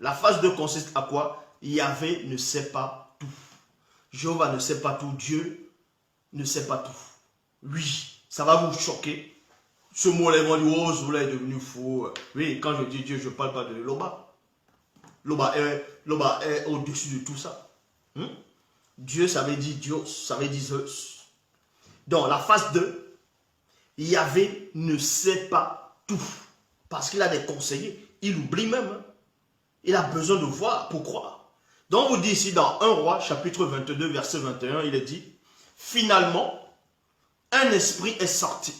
La phase 2 consiste à quoi? Yahvé ne sait pas tout. Jéhovah ne sait pas tout. Dieu ne sait pas tout. Oui, ça va vous choquer. Ce mot-là, ils vont dire, oh, Zoula est devenu fou. Oui, quand je dis Dieu, je ne parle pas de Loba. Loba est au-dessus de tout ça. Dieu, ça veut dire Dieu, ça veut dire Zeus. Donc, la phase 2, Yahvé ne sait pas tout. Parce qu'il a des conseillers. Il oublie même. Il a besoin de voir pour croire. Donc, on vous dit ici dans 1 Roi, chapitre 22, verset 21, il est dit, finalement, un esprit est sorti.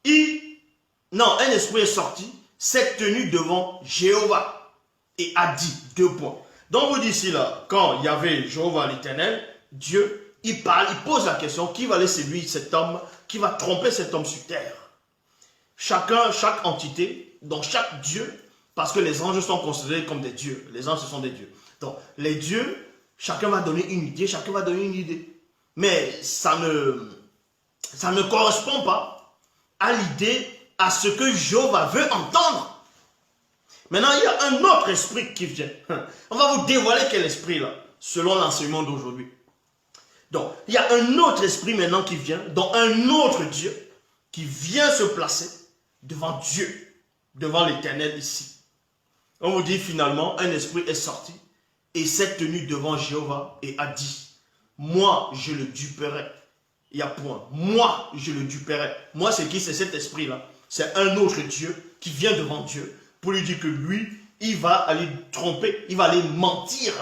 Un esprit est sorti, s'est tenu devant Jéhovah et a dit 2 points. Donc, on vous dit ici, là, quand il y avait Jéhovah l'Éternel, Dieu, il parle, il pose la question, qui va laisser lui cet homme, qui va tromper cet homme sur terre? Chaque entité, dans chaque Dieu, parce que les anges sont considérés comme des dieux. Les anges, ce sont des dieux. Donc, les dieux, chacun va donner une idée, Mais ça ne correspond pas à l'idée, à ce que Jéhovah veut entendre. Maintenant, il y a un autre esprit qui vient. On va vous dévoiler quel esprit là, selon l'enseignement d'aujourd'hui. Donc, il y a un autre esprit maintenant qui vient, dont un autre Dieu, qui vient se placer devant Dieu, devant l'Éternel ici. On vous dit finalement, un esprit est sorti et s'est tenu devant Jéhovah et a dit, moi je le duperai. Il y a point. Moi je le duperai. Moi c'est qui? C'est cet esprit-là. C'est un autre Dieu qui vient devant Dieu pour lui dire que lui, il va aller tromper, il va aller mentir.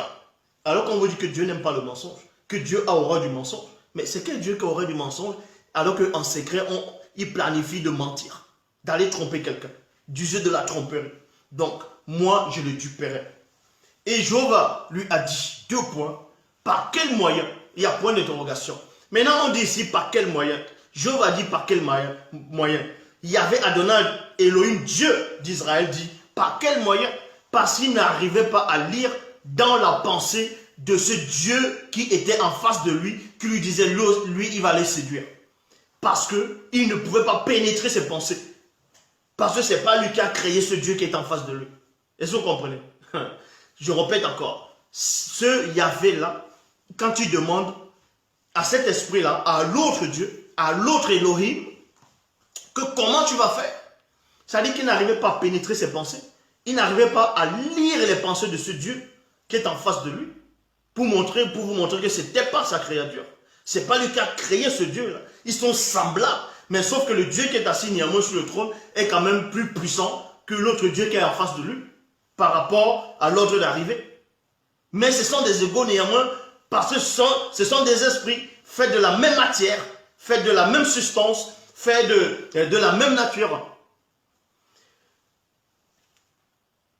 Alors qu'on vous dit que Dieu n'aime pas le mensonge, que Dieu a horreur du mensonge. Mais c'est quel Dieu qui a horreur du mensonge alors qu'en secret, il planifie de mentir, d'aller tromper quelqu'un, d'user de la tromperie. Donc, moi, je le duperai. Et Jéhovah lui a dit 2 points. Par quel moyen? Il y a point d'interrogation. Maintenant, on dit ici par quel moyen. Jéhovah dit par quel moyen. Il y avait Adonai, Elohim, Dieu d'Israël, dit par quel moyen? Parce qu'il n'arrivait pas à lire dans la pensée de ce Dieu qui était en face de lui, qui lui disait, lui, il va les séduire. Parce qu'il ne pouvait pas pénétrer ses pensées. Parce que ce n'est pas lui qui a créé ce Dieu qui est en face de lui. Est-ce que vous comprenez? Je répète encore. Ce Yahvé-là, quand tu demandes à cet esprit-là, à l'autre Dieu, à l'autre Elohim, que comment tu vas faire? Ça dit qu'il n'arrivait pas à pénétrer ses pensées. Il n'arrivait pas à lire les pensées de ce Dieu qui est en face de lui pour vous montrer que ce n'était pas sa créature. Ce n'est pas lui qui a créé ce Dieu-là. Ils sont semblables. Mais sauf que le Dieu qui est assis néanmoins sur le trône est quand même plus puissant que l'autre Dieu qui est en face de lui par rapport à l'ordre d'arrivée. Mais ce sont des égaux néanmoins parce que ce sont des esprits faits de la même matière, faits de la même substance, faits de la même nature.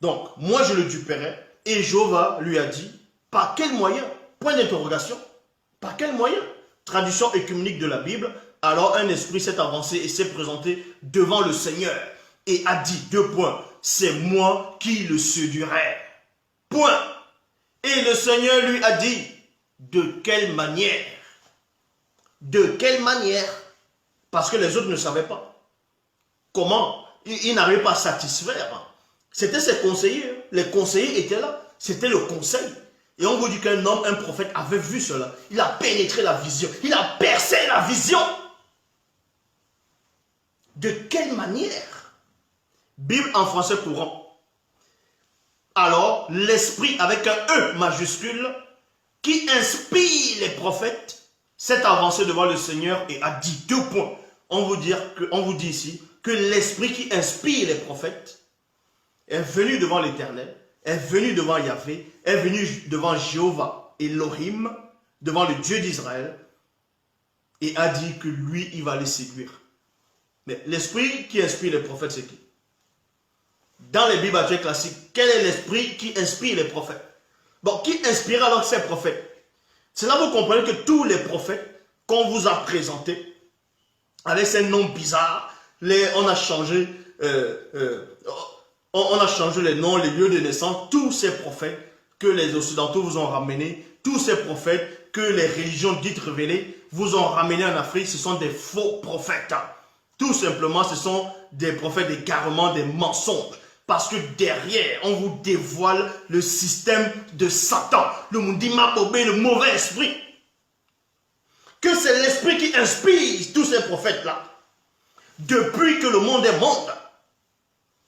Donc, moi je le duperai et Jéhovah lui a dit, par quel moyen? Point d'interrogation. Par quel moyen? Traduction œcuménique de la Bible. Alors un esprit s'est avancé et s'est présenté devant le Seigneur et a dit 2 points. C'est moi qui le séduirai. Point. Et le Seigneur lui a dit, de quelle manière? De quelle manière? Parce que les autres ne savaient pas. Comment? Ils n'arrivaient pas à satisfaire. C'était ses conseillers. Les conseillers étaient là. C'était le conseil. Et on vous dit qu'un homme, un prophète avait vu cela. Il a pénétré la vision. Il a percé la vision. De quelle manière? Bible en français courant. Alors, l'esprit avec un E majuscule qui inspire les prophètes s'est avancé devant le Seigneur et a dit 2 points. On vous dit ici que l'esprit qui inspire les prophètes est venu devant l'Éternel, est venu devant Yahvé, est venu devant Jéhovah, Elohim, devant le Dieu d'Israël, et a dit que lui, il va les séduire. Mais l'esprit qui inspire les prophètes, c'est qui? Dans les Bibles actuelles classiques, quel est l'esprit qui inspire les prophètes? Bon, qui inspire alors ces prophètes? C'est là que vous comprenez que tous les prophètes qu'on vous a présentés, avec ces noms bizarres, on a changé les noms, les lieux de naissance, tous ces prophètes que les Occidentaux vous ont ramenés, tous ces prophètes que les religions dites révélées vous ont ramenés en Afrique, ce sont des faux prophètes. Tout simplement, ce sont des prophètes d'égarement, des mensonges. Parce que derrière, on vous dévoile le système de Satan. Le Mundima Bobé, le mauvais esprit. Que c'est l'esprit qui inspire tous ces prophètes-là. Depuis que le monde est monde.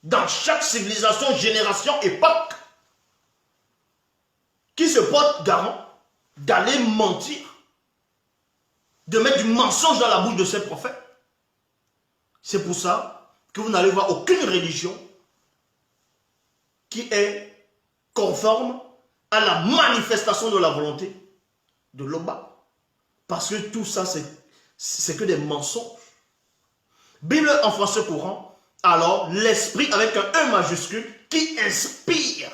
Dans chaque civilisation, génération, époque. Qui se porte garant d'aller mentir. De mettre du mensonge dans la bouche de ces prophètes. C'est pour ça que vous n'allez voir aucune religion qui est conforme à la manifestation de la volonté de l'Oba. Parce que tout ça, c'est que des mensonges. Bible en français courant, alors l'esprit avec un E majuscule qui inspire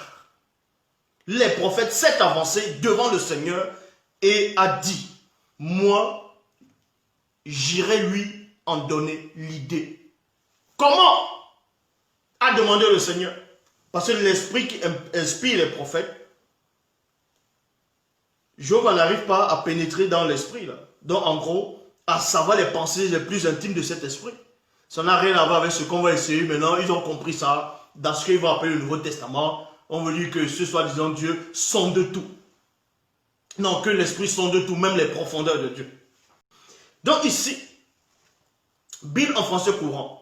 les prophètes s'est avancé devant le Seigneur et a dit, moi, j'irai lui en donner l'idée. Comment a demandé le Seigneur? Parce que l'esprit qui inspire les prophètes, Job n'arrive pas à pénétrer dans l'esprit. Donc en gros, à savoir les pensées les plus intimes de cet esprit. Ça n'a rien à voir avec ce qu'on va essayer maintenant. Ils ont compris ça dans ce qu'ils vont appeler le Nouveau Testament. On veut dire que ce soi-disant Dieu sonde tout. Non, que l'esprit sonde tout, même les profondeurs de Dieu. Donc ici, Bible en français courant.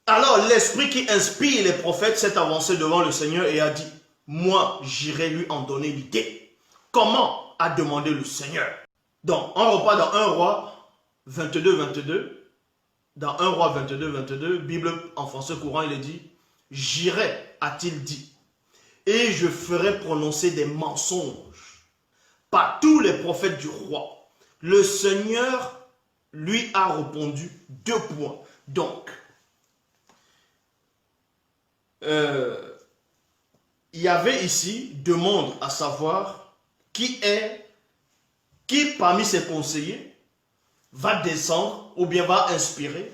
Alors l'esprit qui inspire les prophètes s'est avancé devant le Seigneur et a dit, moi j'irai lui en donner l'idée. Comment a demandé le Seigneur? Donc on repart dans 1 Roi 22. Dans 1 Roi 22, Bible en français courant, il est dit, j'irai, a-t-il dit, et je ferai prononcer des mensonges par tous les prophètes du roi. Le Seigneur lui a répondu 2 points. Donc, il y avait ici demande à savoir qui parmi ses conseillers va descendre ou bien va inspirer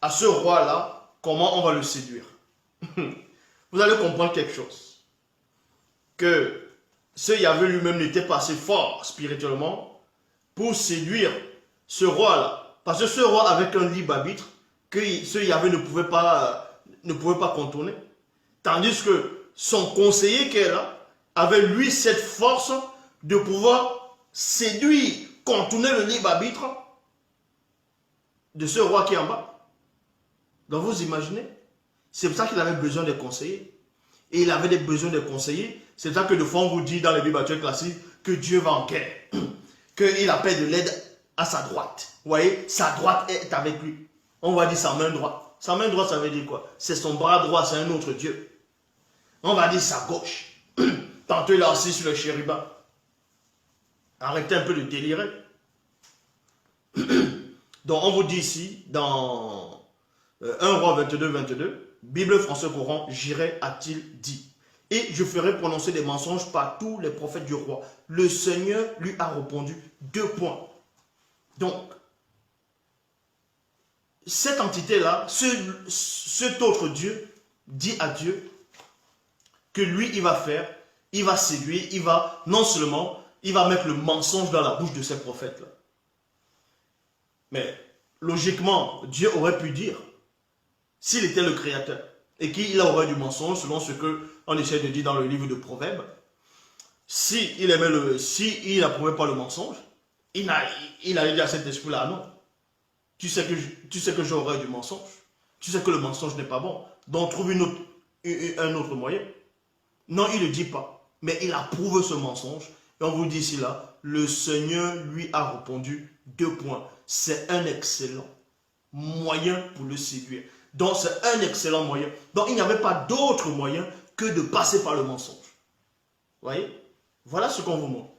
à ce roi-là comment on va le séduire. Vous allez comprendre quelque chose. Que ce Yahvé lui-même n'était pas assez fort spirituellement pour séduire ce roi-là. Parce que ce roi avec un libre arbitre que ce Yahvé ne pouvait pas contourner. Tandis que son conseiller qui est là avait lui cette force de pouvoir séduire, contourner le libre arbitre de ce roi qui est en bas. Donc vous imaginez, c'est pour ça qu'il avait besoin de conseillers. Et il avait des besoins de conseillers. C'est pour ça que de fois on vous dit dans les Bibles actuelles classiques que Dieu va en guerre. Qu'il appelle de l'aide à sa droite. Vous voyez, sa droite est avec lui. On va dire sa main droite. Sa main droite, ça veut dire quoi? C'est son bras droit, c'est un autre Dieu. On va dire sa gauche. Tantôt il est assis sur le chérubin. Arrêtez un peu de délirer. Donc on vous dit ici, dans 1 Roi 22, Bible français courant, j'irai, a-t-il dit. Et je ferai prononcer des mensonges par tous les prophètes du roi. Le Seigneur lui a répondu 2 points. Donc, cette entité-là, cet autre Dieu, dit à Dieu que lui, il va faire, il va séduire, il va, non seulement, il va mettre le mensonge dans la bouche de ces prophètes-là. Mais, logiquement, Dieu aurait pu dire, s'il était le créateur, et qu'il aurait du mensonge, selon ce qu'on essaie de dire dans le livre de Proverbes, s'il n'approuvait pas le mensonge, il allait dire à cet esprit-là, non. Tu sais que j'aurai du mensonge. Tu sais que le mensonge n'est pas bon. Donc trouve un autre moyen. Non, il ne le dit pas. Mais il approuve ce mensonge. Et on vous dit ici là, le Seigneur lui a répondu 2 points. C'est un excellent moyen pour le séduire. Donc c'est un excellent moyen. Donc il n'y avait pas d'autre moyen que de passer par le mensonge. Vous voyez? Voilà ce qu'on vous montre.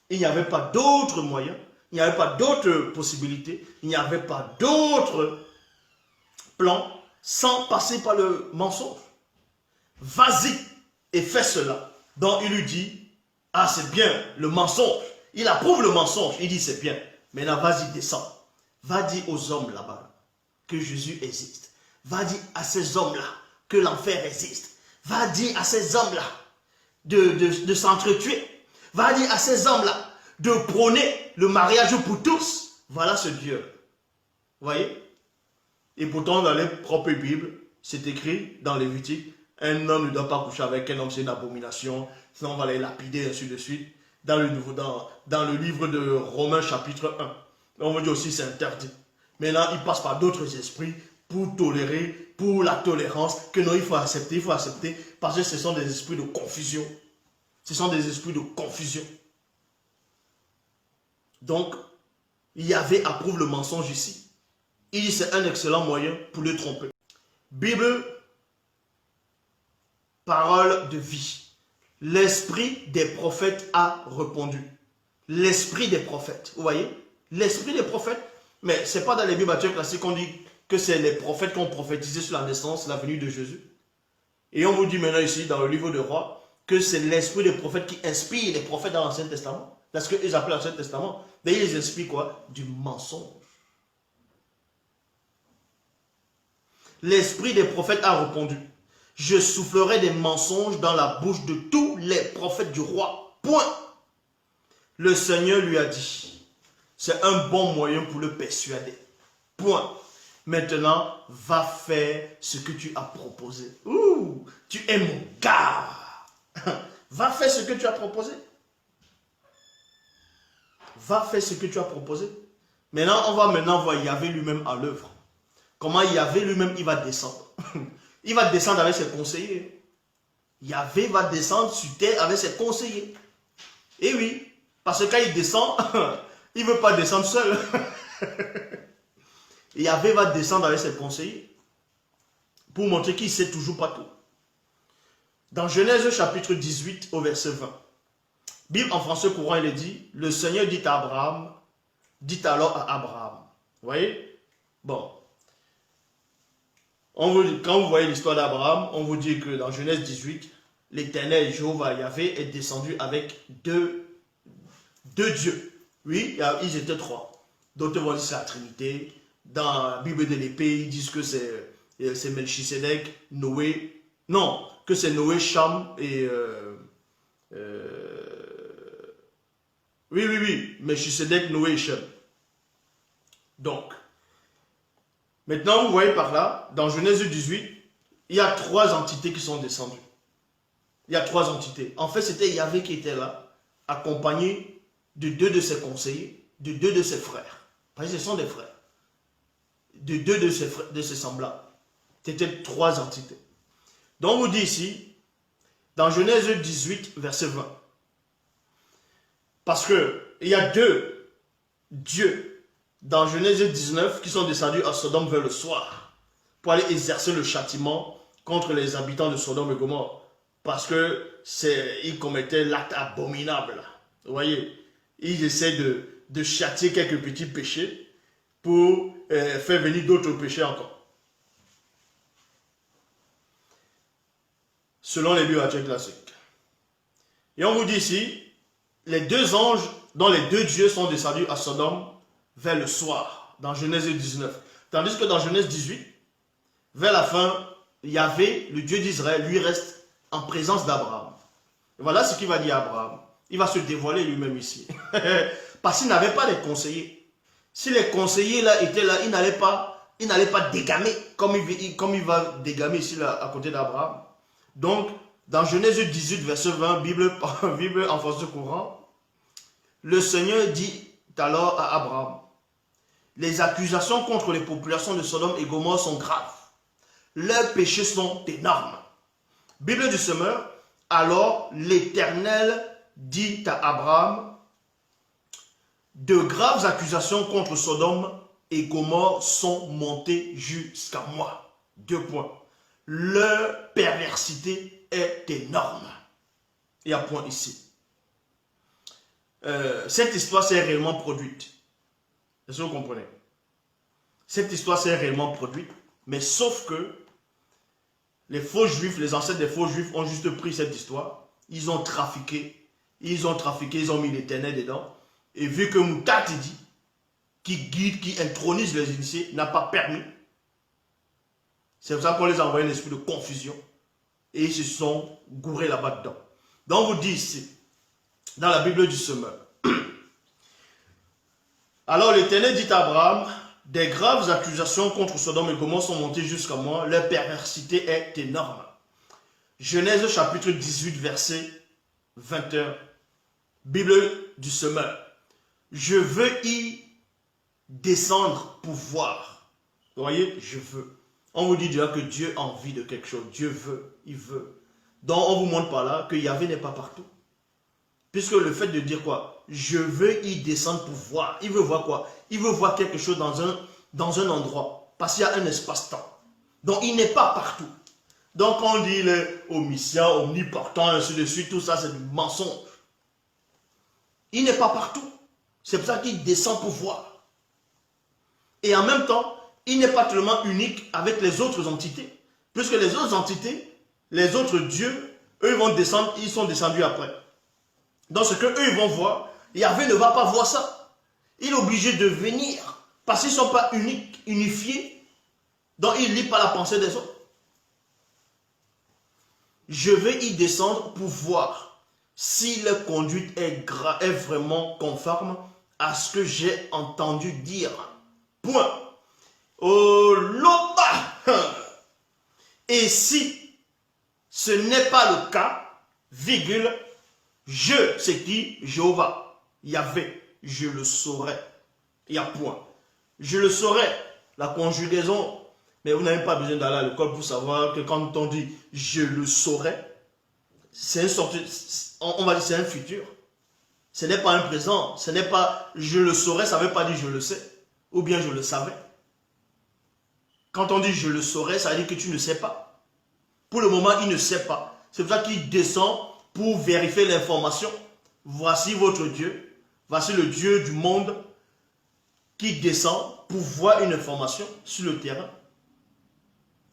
Il n'y avait pas d'autre moyen. Il n'y avait pas d'autres possibilités, il n'y avait pas d'autres plans sans passer par le mensonge. Vas-y et fais cela. Donc il lui dit, ah c'est bien, le mensonge. Il approuve le mensonge, il dit c'est bien. Maintenant vas-y descends. Va dire aux hommes là-bas que Jésus existe. Va dire à ces hommes-là que l'enfer existe. Va dire à ces hommes-là de s'entretuer. Va dire à ces hommes-là de prôner le mariage pour tous. Voilà ce Dieu. Vous voyez? Et pourtant, dans les propres Bibles, c'est écrit dans Lévitique, un homme ne doit pas coucher avec un homme, c'est une abomination, sinon on va les lapider, ainsi de suite. Dans le livre de Romains chapitre 1, on va dire aussi c'est interdit. Maintenant, il passe par d'autres esprits pour tolérer, pour la tolérance, que non, il faut accepter, parce que ce sont des esprits de confusion. Ce sont des esprits de confusion. Donc, Yahvé approuve le mensonge ici. Il dit c'est un excellent moyen pour le tromper. Bible, parole de vie. L'esprit des prophètes a répondu. L'esprit des prophètes, vous voyez? L'esprit des prophètes, mais ce n'est pas dans les Bibles classiques qu'on dit que c'est les prophètes qui ont prophétisé sur la naissance, la venue de Jésus. Et on vous dit maintenant ici, dans le livre de Rois, que c'est l'esprit des prophètes qui inspire les prophètes dans l'Ancien Testament. Parce qu'ils appellent l'Ancien Testament. D'ailleurs, ils inspirent quoi? Du mensonge. L'esprit des prophètes a répondu. Je soufflerai des mensonges dans la bouche de tous les prophètes du roi. Point. Le Seigneur lui a dit. C'est un bon moyen pour le persuader. Point. Maintenant, va faire ce que tu as proposé. Ouh, tu es mon gars. Va faire ce que tu as proposé. Va faire ce que tu as proposé. Maintenant, on va voir Yahvé lui-même à l'œuvre. Comment Yahvé lui-même, il va descendre. Il va descendre avec ses conseillers. Yahvé va descendre sur terre avec ses conseillers. Et oui, parce que quand il descend, il ne veut pas descendre seul. Yahvé va descendre avec ses conseillers pour montrer qu'il ne sait toujours pas tout. Dans Genèse chapitre 18 au verset 20, Bible en français courant, il est dit, le Seigneur dit à Abraham, dit alors à Abraham. Vous voyez? Bon. Quand vous voyez l'histoire d'Abraham, on vous dit que dans Genèse 18, l'Éternel Jéhovah Yahvé est descendu avec deux dieux. Oui, ils étaient trois. D'autres vont dire que c'est la Trinité. Dans la Bible de l'épée, ils disent que c'est Melchisedec, Noé. Non, que c'est Noé, Cham et... Oui, Melchisedec, Noé et Cham. Donc, maintenant, vous voyez par là, dans Genèse 18, il y a trois entités qui sont descendues. Il y a trois entités. En fait, c'était Yahvé qui était là, accompagné de deux de ses conseillers, de deux de ses frères. Parce que ce sont des frères. De deux de ses semblables. C'était trois entités. Donc, on vous dit ici, dans Genèse 18, verset 20, parce qu'il y a deux dieux dans Genèse 19 qui sont descendus à Sodome vers le soir pour aller exercer le châtiment contre les habitants de Sodome et Gomorrhe parce qu'ils commettaient l'acte abominable. Vous voyez, ils essaient de châtier quelques petits péchés pour faire venir d'autres péchés encore. Selon les bibliothécaires classiques. Et on vous dit ici, les deux anges dont les deux dieux sont descendus à Sodome vers le soir, dans Genèse 19. Tandis que dans Genèse 18, vers la fin, Yahvé, le Dieu d'Israël, lui reste en présence d'Abraham. Voilà ce qu'il va dire à Abraham. Il va se dévoiler lui-même ici. Parce qu'il n'avait pas les conseillers. Si les conseillers là étaient là, il n'allait pas dégamer comme il va dégamer ici là, à côté d'Abraham. Donc, dans Genèse 18, verset 20, Bible en français courant, le Seigneur dit alors à Abraham, les accusations contre les populations de Sodome et Gomorrhe sont graves. Leurs péchés sont énormes. Bible du Semeur, alors l'Éternel dit à Abraham, de graves accusations contre Sodome et Gomorrhe sont montées jusqu'à moi. 2 points. Leur perversité est énorme. Il y a un point ici. Cette histoire s'est réellement produite. Est-ce que vous comprenez? Cette histoire s'est réellement produite, mais sauf que les faux juifs, les ancêtres des faux juifs ont juste pris cette histoire, ils ont trafiqué, ils ont mis l'Éternel dedans, et vu que Moutatidi, qui guide, qui intronise les initiés, n'a pas permis, c'est pour ça qu'on les a envoyé un esprit de confusion, et ils se sont gourés là-bas dedans. Donc on vous dit ici, dans la Bible du Semeur, alors l'Éternel dit à Abraham, Des graves accusations contre Sodome et Gomorrhe sont montées jusqu'à moi. Leur perversité est énorme. Genèse chapitre 18, verset 21. Bible du semeur. Je veux y descendre pour voir. Vous voyez, je veux. On vous dit déjà que Dieu a envie de quelque chose. Dieu veut, il veut. Donc on vous montre par là que Yahvé n'est pas partout. Puisque le fait de dire quoi? Je veux y descendre pour voir. Il veut voir quoi? Il veut voir quelque chose dans un endroit. Parce qu'il y a un espace-temps. Donc il n'est pas partout. Donc on dit le omniscient, omniportant, ainsi de suite, tout ça c'est du mensonge. Il n'est pas partout. C'est pour ça qu'il descend pour voir. Et en même temps, il n'est pas tellement unique avec les autres entités. Puisque les autres entités, les autres dieux, eux vont descendre, ils sont descendus après. Donc ce qu'eux ils vont voir, Yahvé ne va pas voir ça. Il est obligé de venir. Parce qu'ils ne sont pas uniques, unifiés. Donc il ne lit pas la pensée des autres. Je vais y descendre pour voir si leur conduite est vraiment conforme à ce que j'ai entendu dire. Point. Oh, loba. Et si ce n'est pas le cas, virgule, je, c'est qui? Jéhovah, Yahvé, je le saurai. Il y a point. Je le saurai. La conjugaison, mais vous n'avez pas besoin d'aller à l'école pour savoir que quand on dit je le saurai, c'est une sorte, on va dire c'est un futur. Ce n'est pas un présent. Ce n'est pas je le saurai, ça ne veut pas dire je le sais. Ou bien je le savais. Quand on dit je le saurai, ça veut dire que tu ne sais pas. Pour le moment, il ne sait pas. C'est pour ça qu'il descend pour vérifier l'information. Voici votre Dieu. Voici le Dieu du monde qui descend pour voir une information sur le terrain.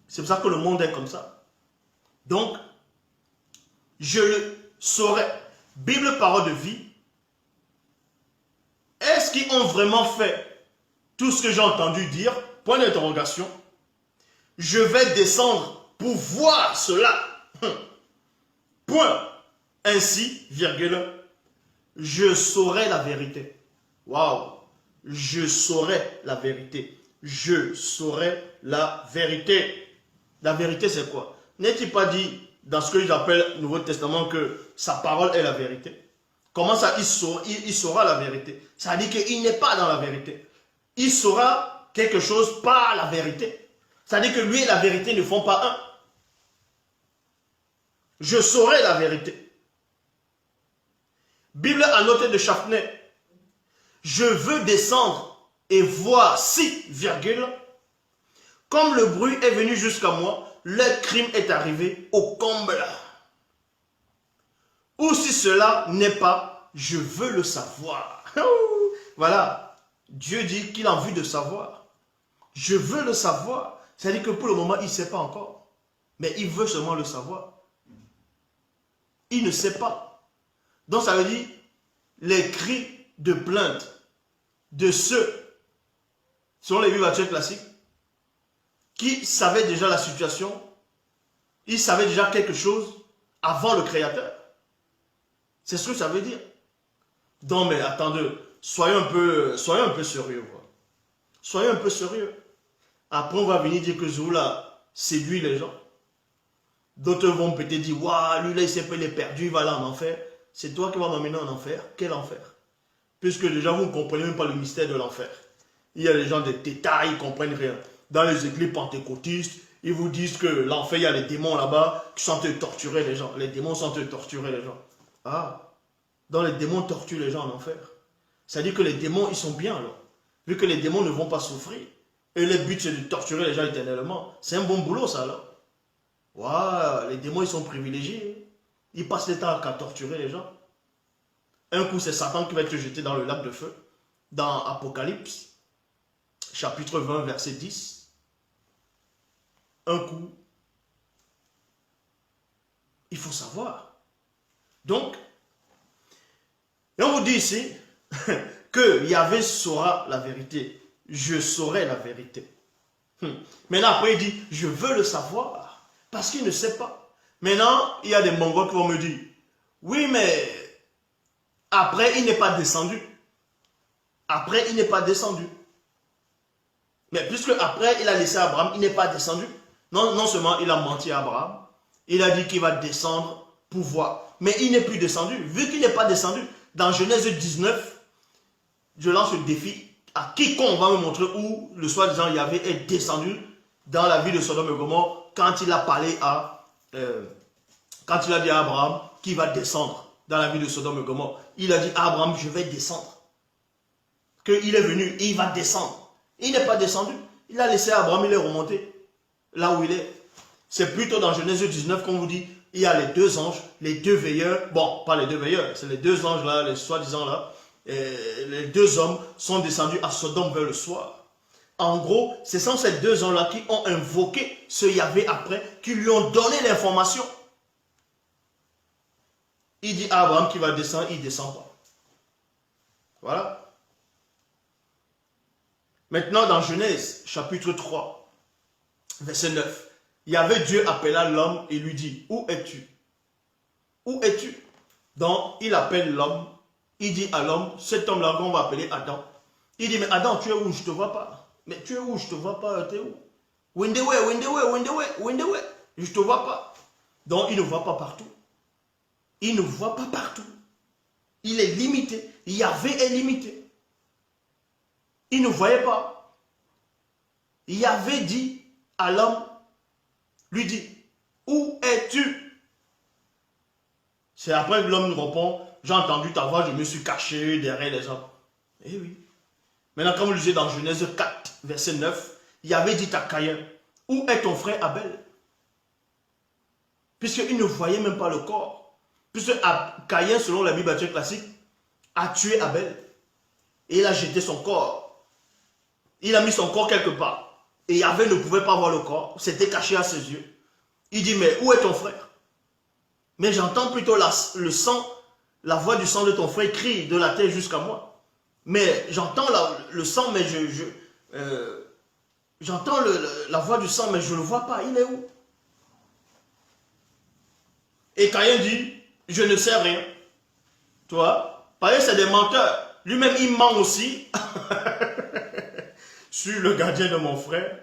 C'est pour ça que le monde est comme ça. Donc, je le saurai. Bible, parole de vie. Est-ce qu'ils ont vraiment fait tout ce que j'ai entendu dire? Point d'interrogation. Je vais descendre pour voir cela. Point. Ainsi, virgule, je saurai la vérité. Waouh. Je saurai la vérité. Je saurai la vérité. La vérité, c'est quoi? N'est-il pas dit dans ce que j'appelle le Nouveau Testament que sa parole est la vérité? Comment ça, il saura la vérité? Ça veut dire qu'il n'est pas dans la vérité. Il saura quelque chose par la vérité. Ça veut dire que lui et la vérité ne font pas un. Je saurai la vérité. Bible annotée de Chafnay. Je veux descendre et voir si, virgule, comme le bruit est venu jusqu'à moi, le crime est arrivé au comble. Ou si cela n'est pas, je veux le savoir. Voilà. Dieu dit qu'il a envie de savoir. Je veux le savoir. C'est-à-dire que pour le moment, il ne sait pas encore. Mais il veut seulement le savoir. Il ne sait pas. Donc ça veut dire les cris de plainte de ceux, selon les bibliothécaires classiques, qui savaient déjà la situation, ils savaient déjà quelque chose avant le Créateur. C'est ce que ça veut dire. Donc, mais attendez, soyons un peu sérieux. Soyons un peu sérieux. Après, on va venir dire que Zoula séduit les gens. D'autres vont peut-être dire, waouh, lui là, il s'est perdu, il va aller en enfer. C'est toi qui vas m'emmener en enfer. Quel enfer? Puisque déjà, vous ne comprenez même pas le mystère de l'enfer. Il y a les gens des détails, ils ne comprennent rien. Dans les églises pentecôtistes, ils vous disent que l'enfer, il y a les démons là-bas qui sont en train de torturer les gens. Les démons sont en train de torturer les gens. Ah, donc les démons torturent les gens en enfer. C'est-à-dire que les démons, ils sont bien alors. Vu que les démons ne vont pas souffrir. Et le but, c'est de torturer les gens éternellement. C'est un bon boulot, ça, alors. Waouh, les démons, ils sont privilégiés. Ils passent le temps à torturer les gens. Un coup, c'est Satan qui va être jeté dans le lac de feu. Dans Apocalypse, chapitre 20, verset 10. Un coup, il faut savoir. Donc, et on vous dit ici que Yahvé saura la vérité. Je saurai la vérité. Maintenant, après, il dit, je veux le savoir. Parce qu'il ne sait pas. Maintenant, il y a des Mongols qui vont me dire, oui, mais après, il n'est pas descendu. Après, il n'est pas descendu. Mais puisque après, il a laissé Abraham, il n'est pas descendu. Non seulement il a menti à Abraham, il a dit qu'il va descendre pour voir. Mais il n'est plus descendu. Vu qu'il n'est pas descendu, dans Genèse 19, je lance le défi à quiconque va me montrer où le soi-disant Yahvé est descendu dans la ville de Sodome et Gomorrhe quand il a parlé quand il a dit à Abraham qu'il va descendre dans la ville de Sodome et Gomorrhe. Il a dit à Abraham, je vais descendre. Qu'il est venu et il va descendre. Il n'est pas descendu. Il a laissé Abraham, il est remonté là où il est. C'est plutôt dans Genèse 19 qu'on vous dit, il y a les deux anges, les deux veilleurs. Bon, pas les deux veilleurs, c'est les deux anges là, les soi-disant là. Les deux hommes sont descendus à Sodome vers le soir. En gros, ce sont ces deux hommes-là qui ont invoqué ce Yahvé après, qui lui ont donné l'information. Il dit à Abraham qu'il va descendre, il ne descend pas. Voilà. Maintenant, dans Genèse, chapitre 3, verset 9, Yahvé Dieu appela l'homme et lui dit, où es-tu? Où es-tu? Donc, il appelle l'homme, il dit à l'homme, cet homme-là qu'on va appeler Adam. Il dit, mais Adam, tu es où? Je ne te vois pas. Mais tu es où? Je ne te vois pas. Tu es où? Windewe. Je ne te vois pas. Donc, il ne voit pas partout. Il ne voit pas partout. Il est limité. Yahvé est limité. Il ne voyait pas. Yahvé dit à l'homme, lui dit, où es-tu? C'est après que l'homme répond, j'ai entendu ta voix, je me suis caché derrière les hommes. Eh oui. Maintenant, comme je le disais dans Genèse 4, verset 9, Yahvé dit à Caïn, où est ton frère Abel? Puisqu'il ne voyait même pas le corps. Puisque Caïn, selon la Bible classique, a tué Abel. Et il a jeté son corps. Il a mis son corps quelque part. Et Yahvé ne pouvait pas voir le corps. C'était caché à ses yeux. Il dit, mais où est ton frère? Mais j'entends plutôt le sang, la voix du sang de ton frère crie de la terre jusqu'à moi. Mais j'entends le sang, mais j'entends la voix du sang, mais je ne le vois pas. Il est où? Et Caïn dit, je ne sais rien. Toi, parce que c'est des menteurs. Lui-même, il ment aussi sur le gardien de mon frère.